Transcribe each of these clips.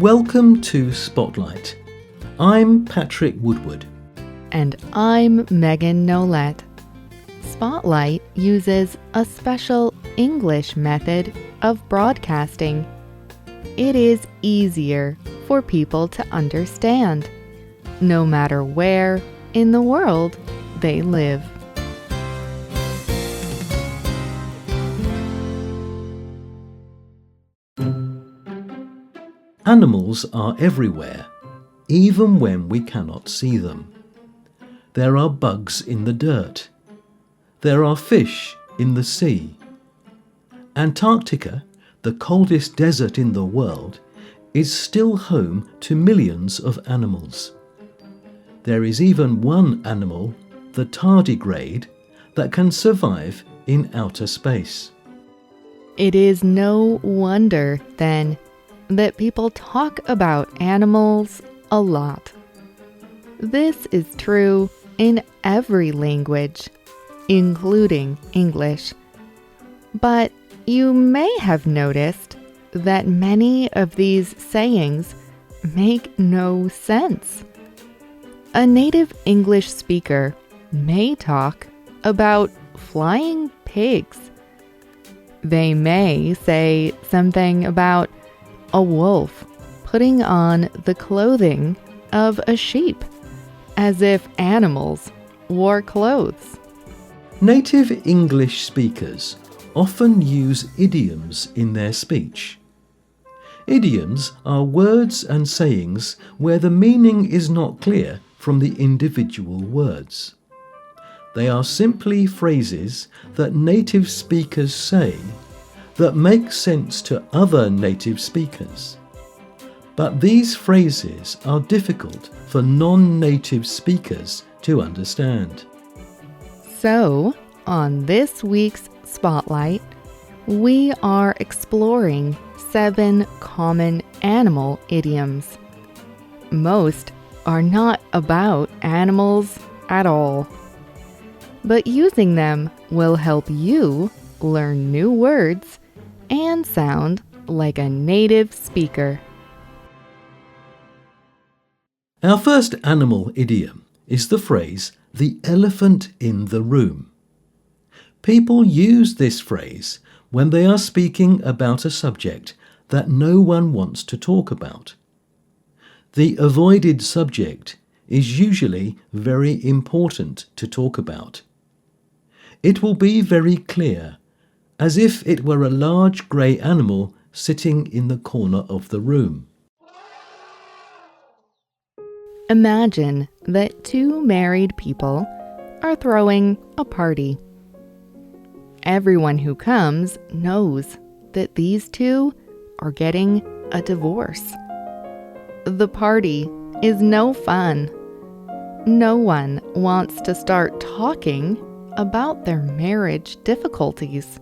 Welcome to Spotlight. I'm Patrick Woodward. And I'm Megan Nollet. Spotlight uses a special English method of broadcasting. It is easier for people to understand, no matter where in the world they live. Animals are everywhere, even when we cannot see them. There are bugs in the dirt. There are fish in the sea. Antarctica, the coldest desert in the world, is still home to millions of animals. There is even one animal, the tardigrade, that can survive in outer space. It is no wonder, then, that people talk about animals a lot. This is true in every language, including English. But you may have noticed that many of these sayings make no sense. A native English speaker may talk about flying pigs. They may say something about a wolf putting on the clothing of a sheep, as if animals wore clothes. Native English speakers often use idioms in their speech. Idioms are words and sayings where the meaning is not clear from the individual words. They are simply phrases that native speakers say that make sense to other native speakers. But these phrases are difficult for non-native speakers to understand. So, on this week's Spotlight, we are exploring 7 common animal idioms. Most are not about animals at all, but using them will help you learn new words and sound like a native speaker. Our first animal idiom is the phrase, the elephant in the room. People use this phrase when they are speaking about a subject that no one wants to talk about. The avoided subject is usually very important to talk about. It will be very clear, as if it were a large grey animal sitting in the corner of the room. Imagine that 2 married people are throwing a party. Everyone who comes knows that these 2 are getting a divorce. The party is no fun. No one wants to start talking about their marriage difficulties.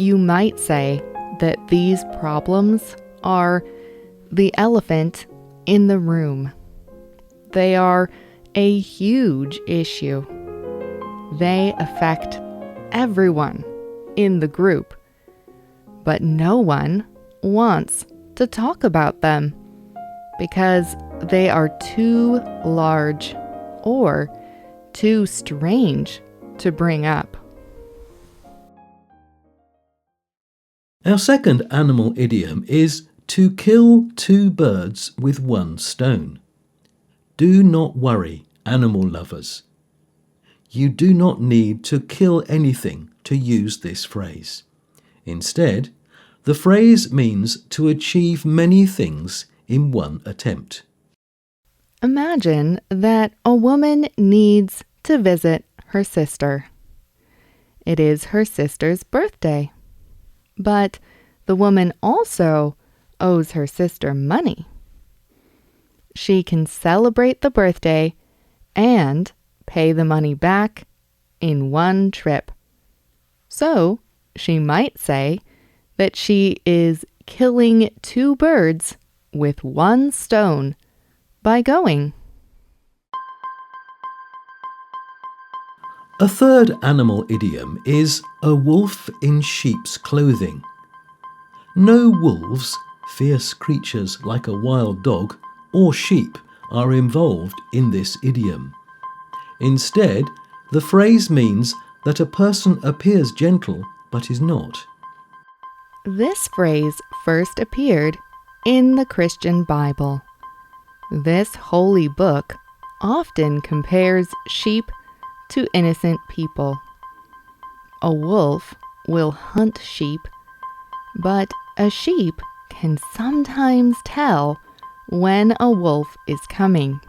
You might say that these problems are the elephant in the room. They are a huge issue. They affect everyone in the group, but no one wants to talk about them because they are too large or too strange to bring up. Our second animal idiom is to kill 2 birds with 1 stone. Do not worry, animal lovers. You do not need to kill anything to use this phrase. Instead, the phrase means to achieve many things in one attempt. Imagine that a woman needs to visit her sister. It is her sister's birthday. But the woman also owes her sister money. She can celebrate the birthday and pay the money back in one trip. So she might say that she is killing 2 birds with 1 stone by going. A third animal idiom is a wolf in sheep's clothing. No wolves fierce creatures like a wild dog or sheep are involved in this idiom. Instead, the phrase means that a person appears gentle but is not. This phrase first appeared in the Christian Bible. This holy book often compares sheep to innocent people. A wolf will hunt sheep, but a sheep can sometimes tell when a wolf is coming.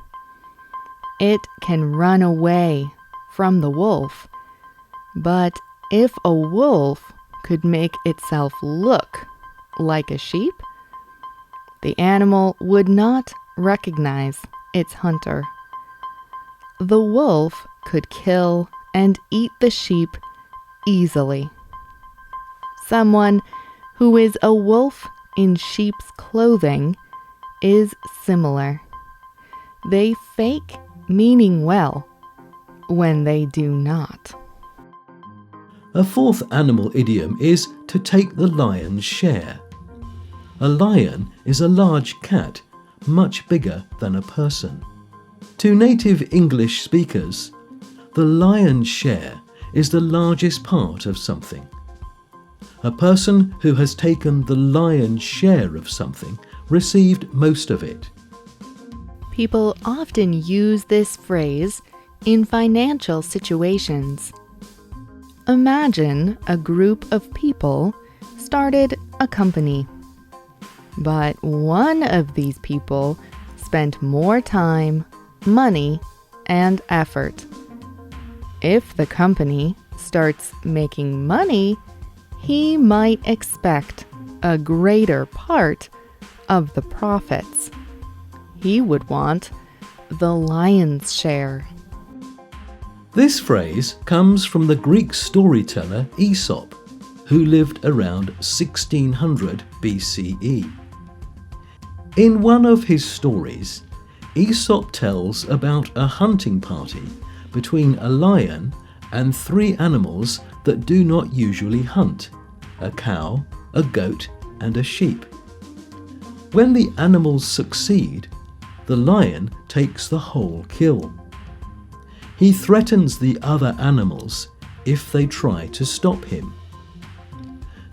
It can run away from the wolf, but if a wolf could make itself look like a sheep, the animal would not recognize its hunter. The wolf could kill and eat the sheep easily. Someone who is a wolf in sheep's clothing is similar. They fake meaning well when they do not. A fourth animal idiom is to take the lion's share. A lion is a large cat, much bigger than a person. To native English speakers, the lion's share is the largest part of something. A person who has taken the lion's share of something received most of it. People often use this phrase in financial situations. Imagine a group of people started a company, but one of these people spent more time, money, and effort. If the company starts making money, he might expect a greater part of the profits. He would want the lion's share. This phrase comes from the Greek storyteller Aesop, who lived around 1600 BCE. In one of his stories, Aesop tells about a hunting party between a lion and three animals that do not usually hunt: a cow, a goat, and a sheep. When the animals succeed, the lion takes the whole kill. He threatens the other animals if they try to stop him.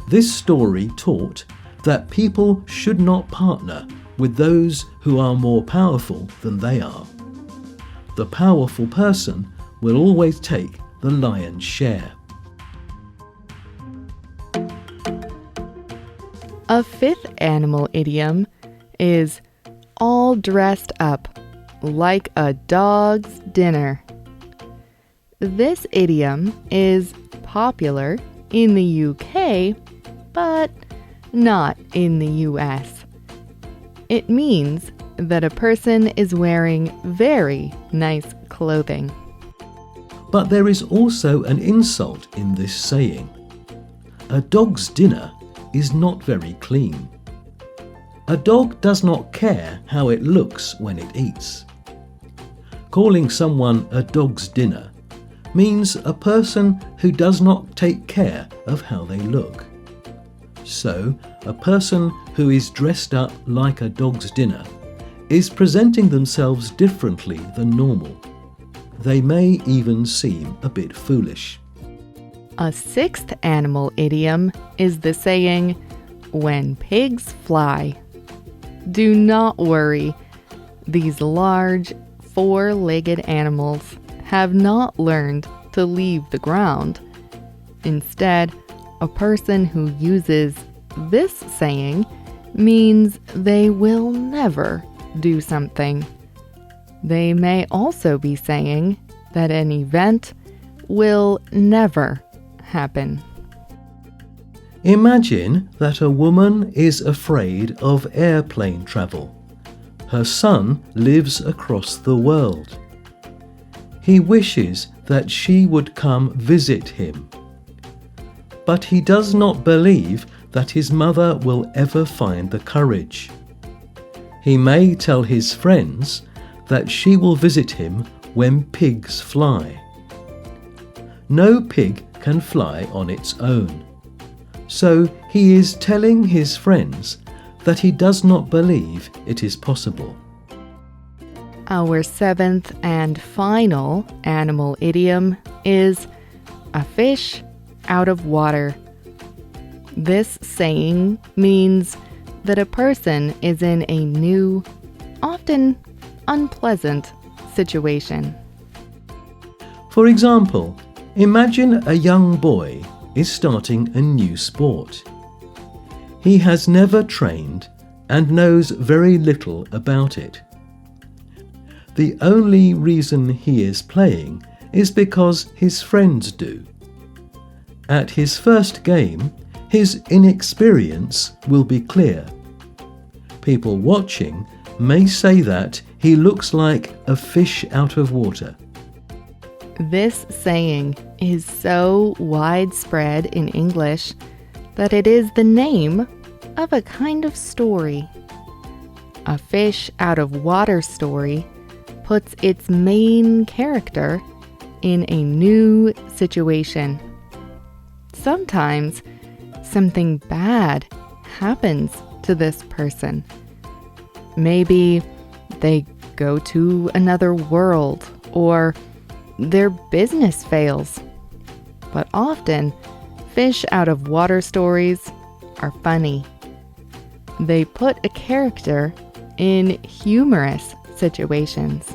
This story taught that people should not partner with those who are more powerful than they are. The powerful person will always take the lion's share. A fifth animal idiom is all dressed up like a dog's dinner. This idiom is popular in the UK, but not in the US. It means that a person is wearing very nice clothing. But there is also an insult in this saying. A dog's dinner is not very clean. A dog does not care how it looks when it eats. Calling someone a dog's dinner means a person who does not take care of how they look. So, a person who is dressed up like a dog's dinner is presenting themselves differently than normal. They may even seem a bit foolish. A sixth animal idiom is the saying, "When pigs fly." Do not worry. These large, four-legged animals have not learned to leave the ground. Instead, a person who uses this saying means they will never do something. They may also be saying that an event will never happen. Imagine that a woman is afraid of airplane travel. Her son lives across the world. He wishes that she would come visit him. But he does not believe that his mother will ever find the courage. He may tell his friends that she will visit him when pigs fly. No pig can fly on its own. So he is telling his friends that he does not believe it is possible. Our seventh and final animal idiom is a fish out of water. This saying means that a person is in a new, often unpleasant situation. For example, imagine a young boy is starting a new sport. He has never trained and knows very little about it. The only reason he is playing is because his friends do. At his first game, his inexperience will be clear. People watching may say that he looks like a fish out of water. This saying is so widespread in English that it is the name of a kind of story. A fish out of water story puts its main character in a new situation. Sometimes something bad happens to this person. Maybe they go to another world or their business fails. But often, fish out of water stories are funny. They put a character in humorous situations.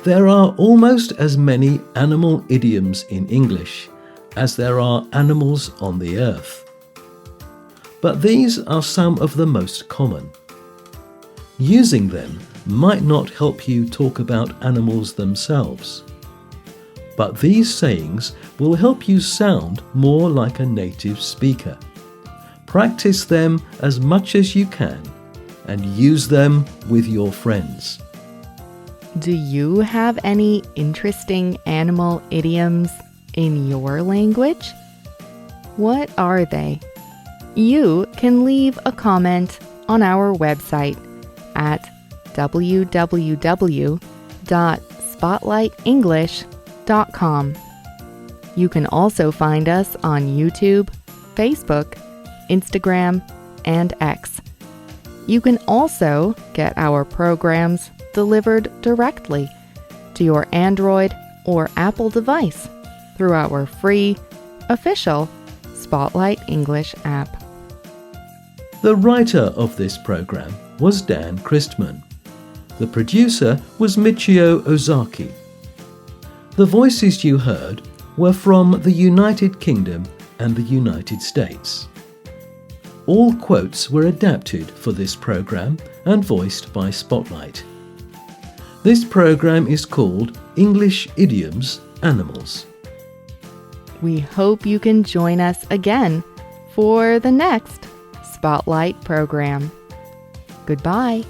There are almost as many animal idioms in English as there are animals on the earth. But these are some of the most common. Using them might not help you talk about animals themselves, but these sayings will help you sound more like a native speaker. Practice them as much as you can and use them with your friends. Do you have any interesting animal idioms in your language? What are they? You can leave a comment on our website at www.spotlightenglish.com. You can also find us on YouTube, Facebook, Instagram, and X. You can also get our programs delivered directly to your Android or Apple device through our free, official Spotlight English app. The writer of this program was Dan Christman. The producer was Michio Ozaki. The voices you heard were from the United Kingdom and the United States. All quotes were adapted for this program and voiced by Spotlight. This program is called English Idioms Animals. We hope you can join us again for the next Spotlight program. Goodbye.